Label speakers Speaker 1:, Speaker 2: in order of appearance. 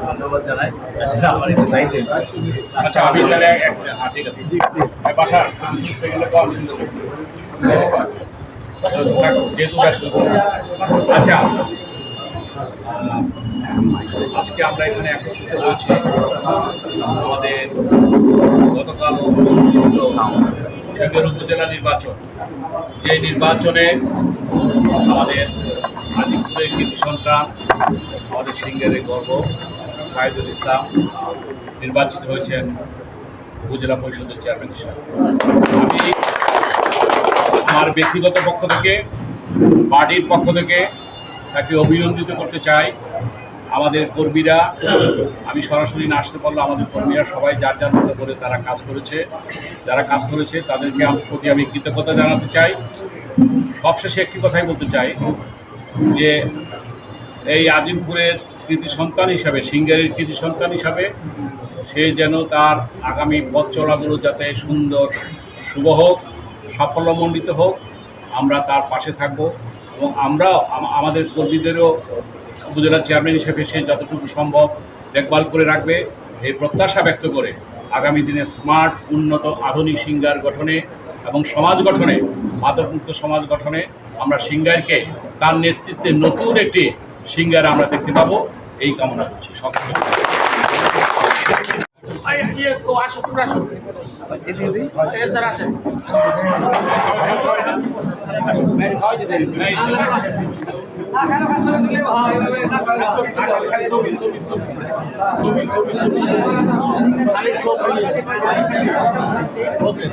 Speaker 1: ধন্যবাদ জানাই। আমার একটু চাইতে আচ্ছা আমি তাহলে ঠিক আছে বাসা যেহেতু আচ্ছা আজকে আমরা এখানে একত্রিত হয়েছি আমাদের গতকাল সিঙ্গার উপজেলা নির্বাচন, যে নির্বাচনে আমাদের আজিমপুরের কৃতি সন্তান আমাদের সিঙ্গারের গর্ব সাইদুল ইসলাম নির্বাচিত হয়েছেন উপজেলা পরিষদের চেয়ারম্যান হিসেবে। আমি আমার ব্যক্তিগত পক্ষ থেকে পার্টির পক্ষ থেকে তাকে অভিনন্দিত করতে চাই। আমাদের কর্মীরা, আমি সরাসরি না আসতে পারলে আমাদের কর্মীরা সবাই যার যার মতো করে তারা কাজ করেছে, যারা কাজ করেছে তাদেরকে প্রতি আমি কৃতজ্ঞতা জানাতে চাই। সবশেষে একটি কথাই বলতে চাই যে এই আজিমপুরের কৃতি সন্তান হিসাবে, সিঙ্গারের কৃতি সন্তান হিসাবে সে যেন তার আগামী পথ চলাগুলো যাতে সুন্দর শুভ হোক, সাফল্যমণ্ডিত হোক, আমরা তার পাশে থাকব এবং আমরাও আমাদের কর্মীদেরও উপজেলা চেয়ারম্যান হিসেবে সে যতটুকু সম্ভব দেখভাল করে রাখবে এই প্রত্যাশা ব্যক্ত করে আগামী দিনে স্মার্ট, উন্নত, আধুনিক সিঙ্গার গঠনে এবং সমাজ গঠনে, মাদকমুক্ত সমাজ গঠনে আমরা সিঙ্গারকে তার নেতৃত্বে নতুন একটি সিঙ্গার আমরা দেখতে পাবো, এই কামনা করছি। সকলে
Speaker 2: ওকে